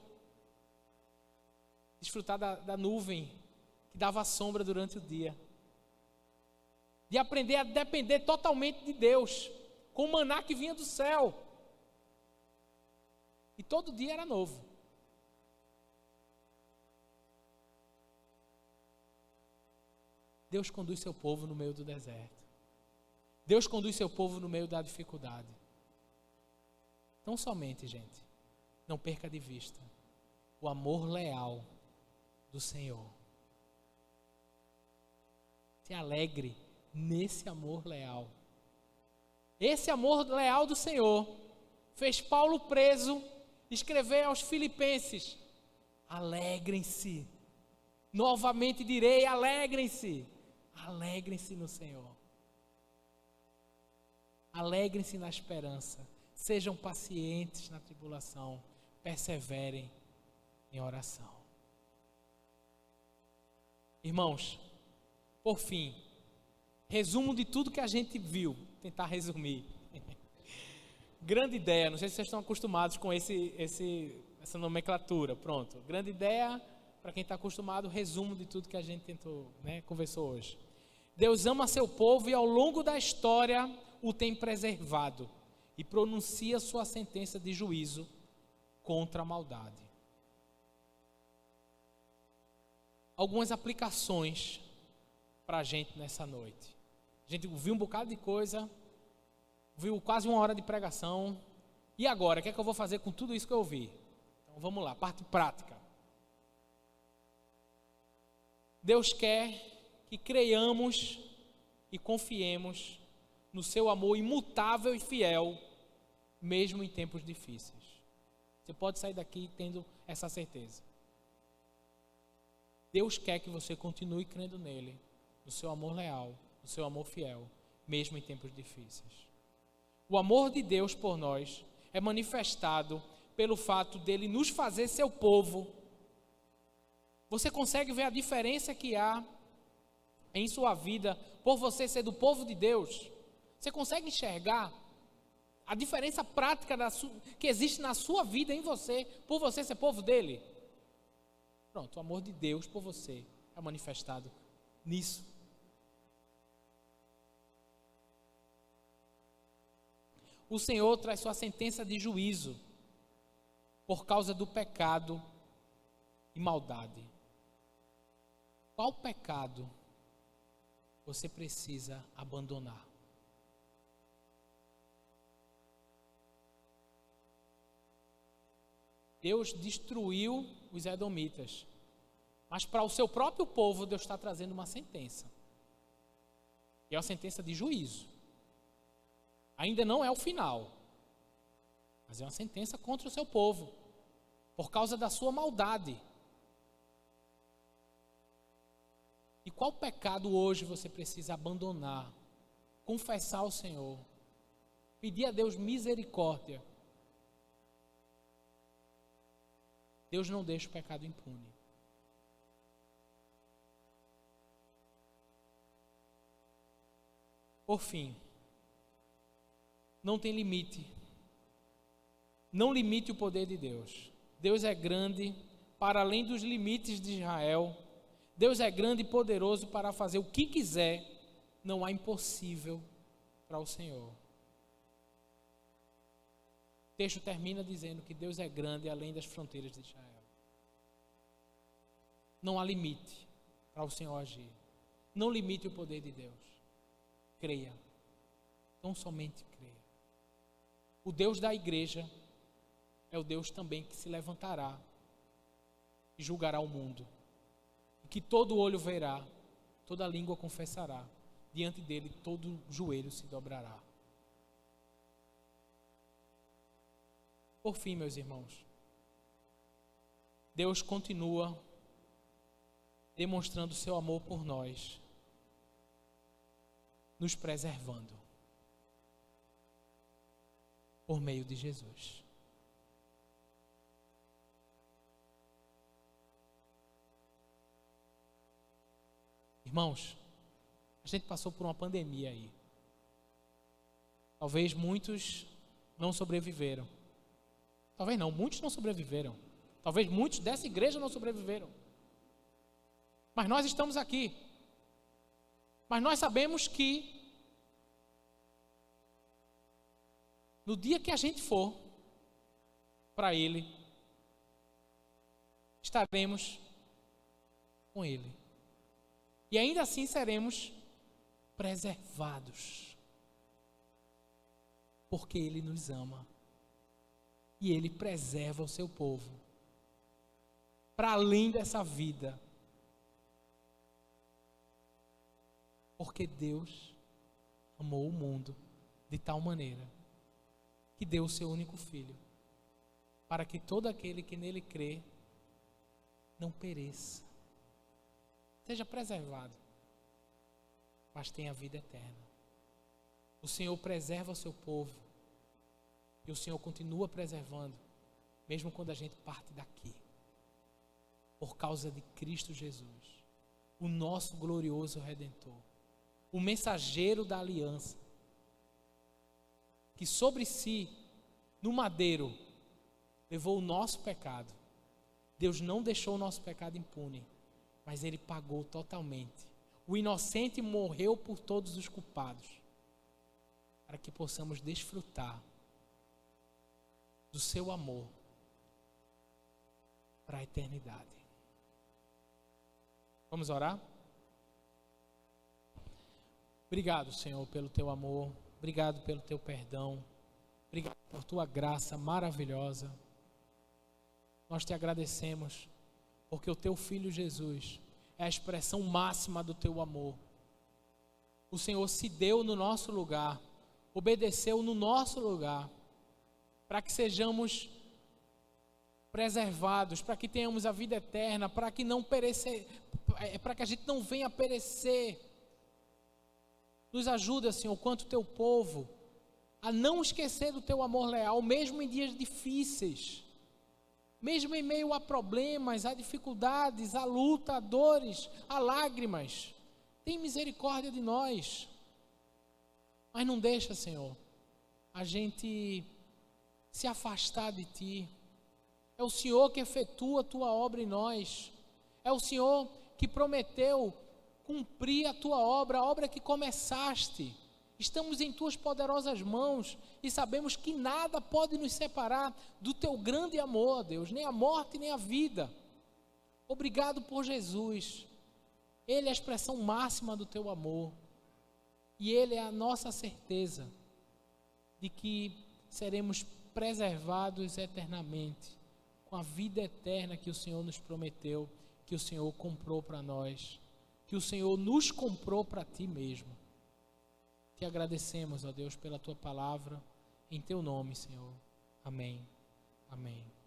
Desfrutar da nuvem que dava sombra durante o dia. De aprender a depender totalmente de Deus, com o maná que vinha do céu. E todo dia era novo. Deus conduz seu povo no meio do deserto. Deus conduz seu povo no meio da dificuldade. Tão somente, gente, não perca de vista o amor leal do Senhor. Se alegre nesse amor leal. Esse amor leal do Senhor fez Paulo preso escrever aos Filipenses: alegrem-se. Novamente direi, alegrem-se. Alegrem-se no Senhor. Alegrem-se na esperança. Sejam pacientes na tribulação. Perseverem em oração. Irmãos, por fim, resumo de tudo que a gente viu. Tentar resumir. Grande ideia. Não sei se vocês estão acostumados com essa nomenclatura. Pronto. Grande ideia, para quem está acostumado, resumo de tudo que a gente conversou hoje. Deus ama seu povo e ao longo da história o tem preservado e pronuncia sua sentença de juízo contra a maldade. Algumas aplicações para a gente nessa noite. A gente viu um bocado de coisa, viu quase 1 hora de pregação. E agora, o que é que eu vou fazer com tudo isso que eu ouvi? Então vamos lá, parte prática. Deus quer que creiamos e confiemos no seu amor imutável e fiel, mesmo em tempos difíceis. Você pode sair daqui tendo essa certeza. Deus quer que você continue crendo nele, no seu amor leal, no seu amor fiel, mesmo em tempos difíceis. O amor de Deus por nós é manifestado pelo fato dele nos fazer seu povo. Você consegue ver a diferença que há em sua vida por você ser do povo de Deus? Você consegue enxergar a diferença prática que existe na sua vida em você, por você ser povo dele? Pronto, o amor de Deus por você é manifestado nisso. O Senhor traz sua sentença de juízo por causa do pecado e maldade. Qual pecado você precisa abandonar? Deus destruiu os edomitas, mas para o seu próprio povo Deus está trazendo uma sentença. E é uma sentença de juízo. Ainda não é o final, mas é uma sentença contra o seu povo, por causa da sua maldade. E qual pecado hoje você precisa abandonar, confessar ao Senhor, pedir a Deus misericórdia? Deus não deixa o pecado impune. Por fim, não tem limite. Não limite o poder de Deus. Deus é grande para além dos limites de Israel. Deus é grande e poderoso para fazer o que quiser. Não há impossível para o Senhor. O texto termina dizendo que Deus é grande além das fronteiras de Israel. Não há limite para o Senhor agir. Não limite o poder de Deus. Creia. Tão somente creia. O Deus da igreja é o Deus também que se levantará e julgará o mundo. E que todo olho verá, toda língua confessará. Diante dele todo joelho se dobrará. Por fim, meus irmãos, Deus continua demonstrando seu amor por nós, nos preservando por meio de Jesus. Irmãos, a gente passou por uma pandemia aí. Talvez muitos não sobreviveram. Talvez não, muitos não sobreviveram. Talvez muitos dessa igreja não sobreviveram. Mas nós estamos aqui. Mas nós sabemos que no dia que a gente for para Ele, estaremos com Ele. E ainda assim seremos preservados. Porque Ele nos ama. E Ele preserva o seu povo. Para além dessa vida. Porque Deus amou o mundo de tal maneira que deu o seu único filho, para que todo aquele que nele crê não pereça, seja preservado, mas tenha vida eterna. O Senhor preserva o seu povo e o Senhor continua preservando, mesmo quando a gente parte daqui, por causa de Cristo Jesus, o nosso glorioso Redentor, o mensageiro da aliança, que sobre si, no madeiro, levou o nosso pecado. Deus não deixou o nosso pecado impune, mas Ele pagou totalmente. O inocente morreu por todos os culpados, para que possamos desfrutar do seu amor para a eternidade. Vamos orar? Obrigado, Senhor, pelo teu amor. Obrigado pelo teu perdão. Obrigado por tua graça maravilhosa. Nós te agradecemos porque o teu Filho Jesus é a expressão máxima do teu amor. O Senhor se deu no nosso lugar, obedeceu no nosso lugar, para que sejamos preservados, para que tenhamos a vida eterna, para que não perecer, para que a gente não venha a perecer. Nos ajuda, Senhor, quanto teu povo, a não esquecer do teu amor leal, mesmo em dias difíceis, mesmo em meio a problemas, a dificuldades, a luta, a dores, a lágrimas. Tem misericórdia de nós. Mas não deixa, Senhor, a gente se afastar de Ti. É o Senhor que efetua a Tua obra em nós. É o Senhor que prometeu cumprir a Tua obra, a obra que começaste. Estamos em Tuas poderosas mãos e sabemos que nada pode nos separar do Teu grande amor, Deus, nem a morte, nem a vida. Obrigado por Jesus. Ele é a expressão máxima do Teu amor. E Ele é a nossa certeza de que seremos preservados eternamente, com a vida eterna que o Senhor nos prometeu, que o Senhor comprou para nós, que o Senhor nos comprou para Ti mesmo. Te agradecemos, ó Deus, pela Tua palavra, em Teu nome, Senhor. Amém. Amém.